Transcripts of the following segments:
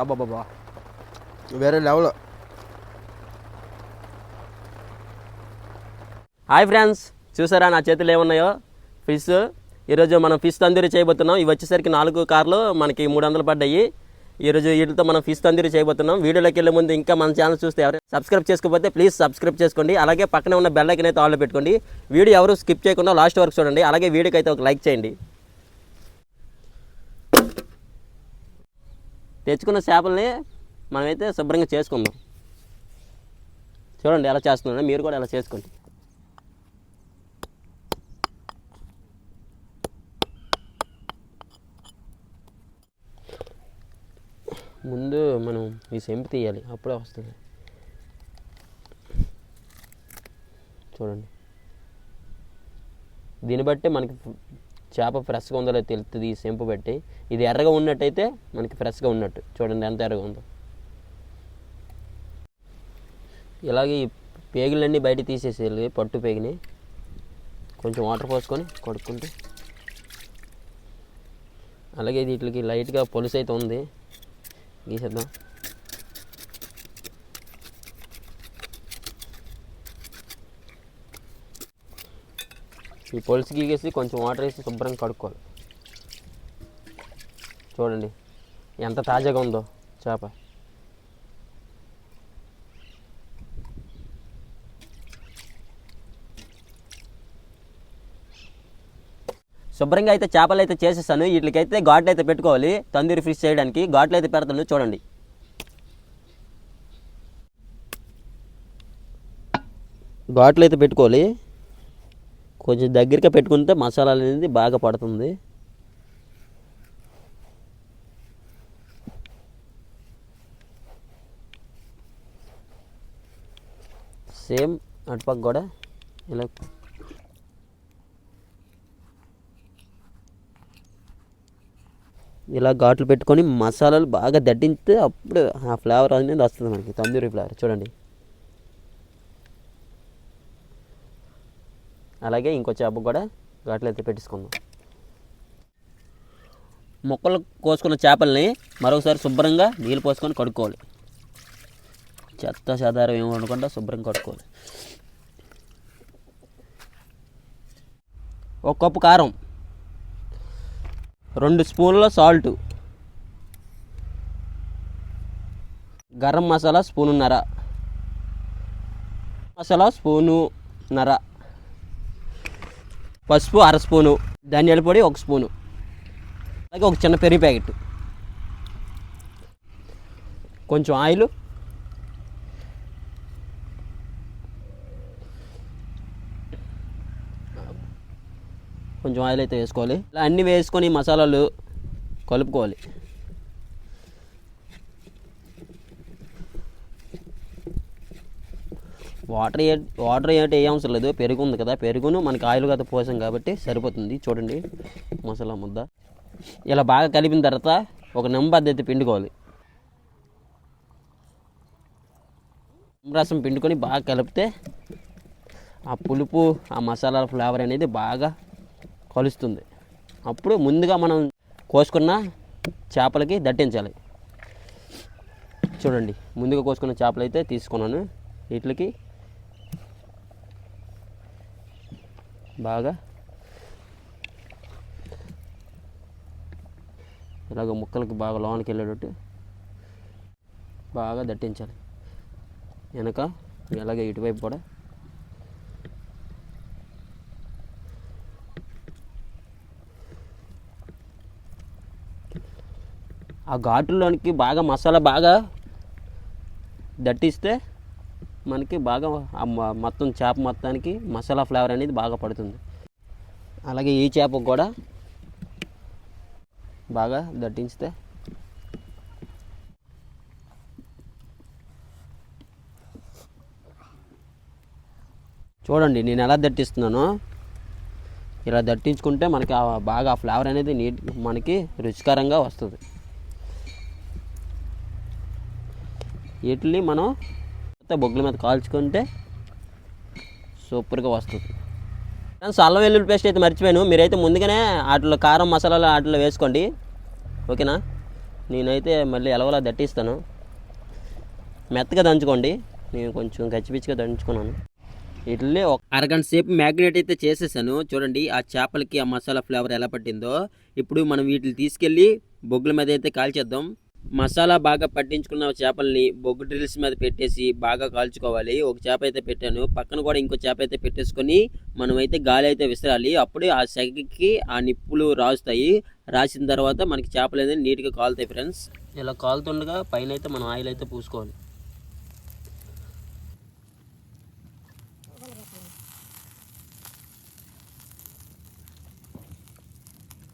అబ్బాబ్బా వేరే level. Hi friends, చూసారా నా చేతులు ఏమున్నాయో ఫిష్. ఈరోజు మనం ఫిష్ తందూరి చేయబోతున్నాం. ఇవి వచ్చేసరికి 4 కార్లు మనకి 300 పడ్డాయి. ఈరోజు వీటితో మనం ఫిష్ తందూరి చేయబోతున్నాం. వీడియోలోకి వెళ్ళే ముందు ఇంకా మన ఛానల్ చూస్తే ఎవరు సబ్స్క్రైబ్ చేసుకోకపోతే ప్లీజ్ సబ్స్క్రైబ్ చేసుకోండి. అలాగే పక్కనే ఉన్న బెల్ ఐకాన్ అయితే ఆన్లో పెట్టుకోండి. వీడియో ఎవరు స్కిప్ చేయకుండా లాస్ట్ వరకు చూడండి. అలాగే వీడియోకి అయితే ఒక లైక్ చేయండి. తెచ్చుకున్న చేపల్ని మనమైతే శుభ్రంగా చేసుకుందాం. చూడండి ఎలా చేస్తున్నాను, మీరు కూడా ఎలా చేసుకోండి. ముందు మనం ఈ సెంపు తీయాలి, అప్పుడే వస్తుంది. చూడండి, దీన్ని బట్టి మనకి చేప ఫ్రెష్గా ఉందో లేదో తెలుస్తుంది. ఈ సెంపు బట్టి ఇది ఎర్రగా ఉన్నట్టయితే మనకి ఫ్రెష్గా ఉన్నట్టు. చూడండి ఎంత ఎర్రగా ఉందో. ఇలాగే ఈ పేగులన్నీ బయట తీసేసేయాలి. పట్టు పేగిని కొంచెం వాటర్ పోసుకొని కడుక్కుంటే. అలాగే వీటికి లైట్గా పొలుసు అయితే ఉంది, గీసేద్దాం. ఈ పొలుసు గీగేసి కొంచెం వాటర్ వేసి శుభ్రంగా కడుక్కోవాలి. చూడండి ఎంత తాజాగా ఉందో చేప. శుభ్రంగా అయితే చేపలు అయితే చేసేస్తాను. వీటికైతే ఘాట్లు అయితే పెట్టుకోవాలి. తందూరి ఫిష్ చేయడానికి ఘాట్లు అయితే పెడతాను. చూడండి, ఘాట్లు అయితే పెట్టుకోవాలి. కొంచెం దగ్గరగా పెట్టుకుంటే మసాలా అనేది బాగా పడుతుంది. సేమ్ అటుపక్క కూడా ఇలా ఇలా ఘాట్లు పెట్టుకొని మసాలాలు బాగా దట్టించితే అప్పుడు ఆ ఫ్లేవర్ అనేది వస్తుంది మనకి, తందూరి ఫ్లేవర్. చూడండి, అలాగే ఇంకో చేప కూడా ఘాట్లు అయితే పెట్టేసుకుందాం. ముక్కలు కోసుకున్న చేపల్ని మరొకసారి శుభ్రంగా నీళ్ళు పోసుకొని కడుక్కోవాలి. చెత్త చెదారం ఏమి ఉండకుండా శుభ్రంగా కడుక్కోవాలి. 1 కప్పు కారం, 2 స్పూన్ల సాల్టు, గరం మసాలా స్పూనున్నర, మసాలా స్పూనున్నర, పసుపు 1/2 స్పూను, ధనియాల పొడి 1 స్పూను, అలాగే ఒక చిన్న పెరుగు ప్యాకెట్, కొంచెం ఆయిల్, కొంచెం ఆయిల్ అయితే వేసుకోవాలి. ఇలా అన్నీ వేసుకొని మసాలాలు కలుపుకోవాలి. వాటర్ ఏంటి ఏ అవసరం లేదు, పెరుగు ఉంది కదా, పెరుగును మనకి ఆయిల్ కదా పోసాం కాబట్టి సరిపోతుంది. చూడండి మసాలా ముద్ద ఇలా బాగా కలిపిన తర్వాత ఒక నిమ్మబద్ద అయితే పిండుకోవాలి. నిమ్మరసం పిండుకొని బాగా కలిపితే ఆ పులుపు ఆ మసాలా ఫ్లేవర్ అనేది బాగా కలుస్తుంది. అప్పుడు ముందుగా మనం కోసుకున్న చేపలకి దట్టించాలి. చూడండి, ముందుగా కోసుకున్న చేపలు అయితే తీసుకున్నాను. వీటికి బాగా ఇలాగ ముక్కలకి బాగా లోనికి వెళ్ళేటట్టు బాగా దట్టించాలి. వెనక అలాగే ఇటువైపు కూడా ఆ ఘాటులోనికి బాగా మసాలా బాగా దట్టిస్తే మనకి బాగా మొత్తం చేప మొత్తానికి మసాలా ఫ్లేవర్ అనేది బాగా పడుతుంది. అలాగే ఈ చేపకు కూడా బాగా దట్టించితే చూడండి నేను ఎలా దట్టిస్తున్నానో. ఇలా దట్టించుకుంటే మనకి బాగా ఆ ఫ్లేవర్ అనేది మనకి రుచికరంగా వస్తుంది. వీటిని మనం బొగ్గుల మీద కాల్చుకుంటే సూపర్గా వస్తుంది. అల్లం వెల్లుల్లి పేస్ట్ అయితే మర్చిపోయాను. మీరైతే ముందుగానే వాటిలో కారం మసాలాలు వాటిలో వేసుకోండి, ఓకేనా. నేనైతే మళ్ళీ ఎలవలా దట్టిస్తాను. మెత్తగా దంచుకోండి, నేను కొంచెం గచ్చిపిచ్చిగా దంచుకున్నాను. వీటిని ఒక అరగంట సేపు మ్యాగ్నేట్ అయితే చేసేసాను. చూడండి ఆ చేపలకి ఆ మసాలా ఫ్లేవర్ ఎలా పట్టిందో. ఇప్పుడు మనం వీటిని తీసుకెళ్ళి బొగ్గుల మీద అయితే కాల్చేద్దాం. మసాలా బాగా పట్టించుకున్న చేపల్ని బొగ్గు డ్రిల్స్ మీద పెట్టేసి బాగా కాల్చుకోవాలి. ఒక చేప అయితే పెట్టాను, పక్కన కూడా ఇంకో చేప అయితే పెట్టేసుకొని మనమైతే గాలి అయితే విసరాలి. అప్పుడే ఆ సెగకి ఆ నిప్పులు రాస్తాయి. రాసిన తర్వాత మనకి చేపలు అనేది నీట్గా కాలుతాయి ఫ్రెండ్స్. ఇలా కాలుతుండగా పైన అయితే మనం ఆయిల్ అయితే పూసుకోవాలి.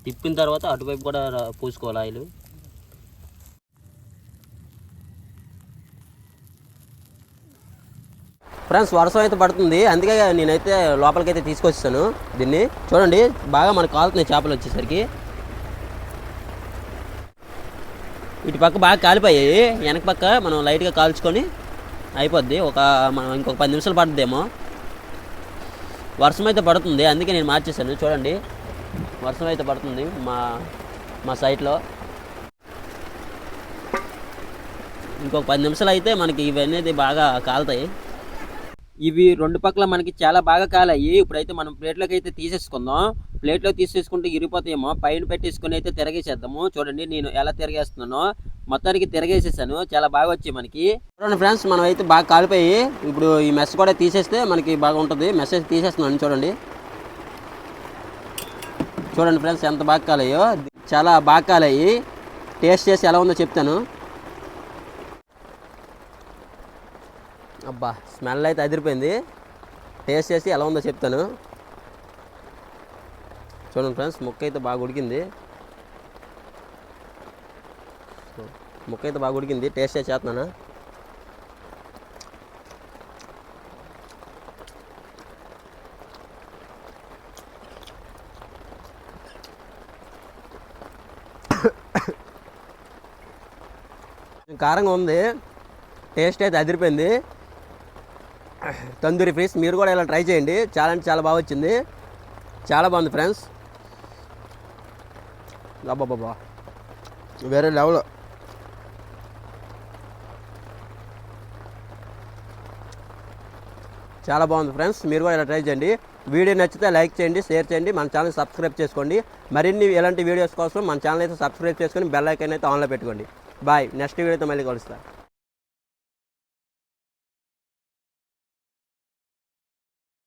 తిప్పిన తర్వాత అటువైపు కూడా పూసుకోవాలి ఆయిల్. ఫ్రెండ్స్ వర్షం అయితే పడుతుంది, అందుకే నేనైతే లోపలికైతే తీసుకొచ్చాను దీన్ని. చూడండి బాగా మనకు కాలుతున్నాయి చేపలు వచ్చేసరికి. ఇటు పక్క బాగా కాలిపోయాయి, వెనక పక్క మనం లైట్గా కాల్చుకొని అయిపోద్ది. మనం ఇంకొక 10 నిమిషాలు పడుతుందేమో. వర్షం అయితే పడుతుంది, అందుకే నేను మార్చేసాను. చూడండి వర్షం అయితే పడుతుంది మా సైట్లో. ఇంకొక 10 నిమిషాలు అయితే మనకి ఇవన్నీ బాగా కాలుతాయి. ఇవి రెండు పక్కల మనకి చాలా బాగా కాలాయి. ఇప్పుడైతే మనం ప్లేట్లోకి అయితే తీసేసుకుందాం. ప్లేట్లో తీసేసుకుంటే ఇరిగిపోతాయేమో, పైన పెట్టేసుకుని అయితే తిరగేసేద్దాము. చూడండి నేను ఎలా తిరగేస్తున్నానో, మొత్తానికి తిరగేసేసాను. చాలా బాగా వచ్చాయి మనకి. చూడండి ఫ్రెండ్స్ మనం అయితే బాగా కాలిపోయి, ఇప్పుడు ఈ మెస్ కూడా తీసేస్తే మనకి బాగా ఉంటుంది. మెస్ అయితే తీసేస్తున్నాను. చూడండి ఫ్రెండ్స్ ఎంత బాగా కాలాయో, చాలా బాగా కాలాయి. టేస్ట్ చేసి ఎలా ఉందో చెప్తాను. అబ్బా స్మెల్ అయితే అదిరిపోయింది. టేస్ట్ చేసి ఎలా ఉందో చెప్తాను. చూడండి ఫ్రెండ్స్ ముక్క అయితే బాగా ఉడికింది. టేస్ట్ చేసి చేస్తున్నాను. కారంగా ఉంది, టేస్ట్ అయితే అదిరిపోయింది. తందూరి ఫిష్ మీరు కూడా ఇలా ట్రై చేయండి. చాలా అంటే చాలా బాగా వచ్చింది, చాలా బాగుంది ఫ్రెండ్స్. అబ్బాబ్బా వేరే లెవెల్. చాలా బాగుంది ఫ్రెండ్స్, మీరు కూడా ఇలా ట్రై చేయండి. వీడియో నచ్చితే లైక్ చేయండి, షేర్ చేయండి, మన ఛానల్ సబ్స్క్రైబ్ చేసుకోండి. మరిన్ని ఇలాంటి వీడియోస్ కోసం మన ఛానల్ అయితే సబ్స్క్రైబ్ చేసుకొని బెల్ ఐకాన్ అయితే ఆన్లో పెట్టుకోండి. బాయ్, నెక్స్ట్ వీడియోతో మళ్ళీ కలుస్తాను.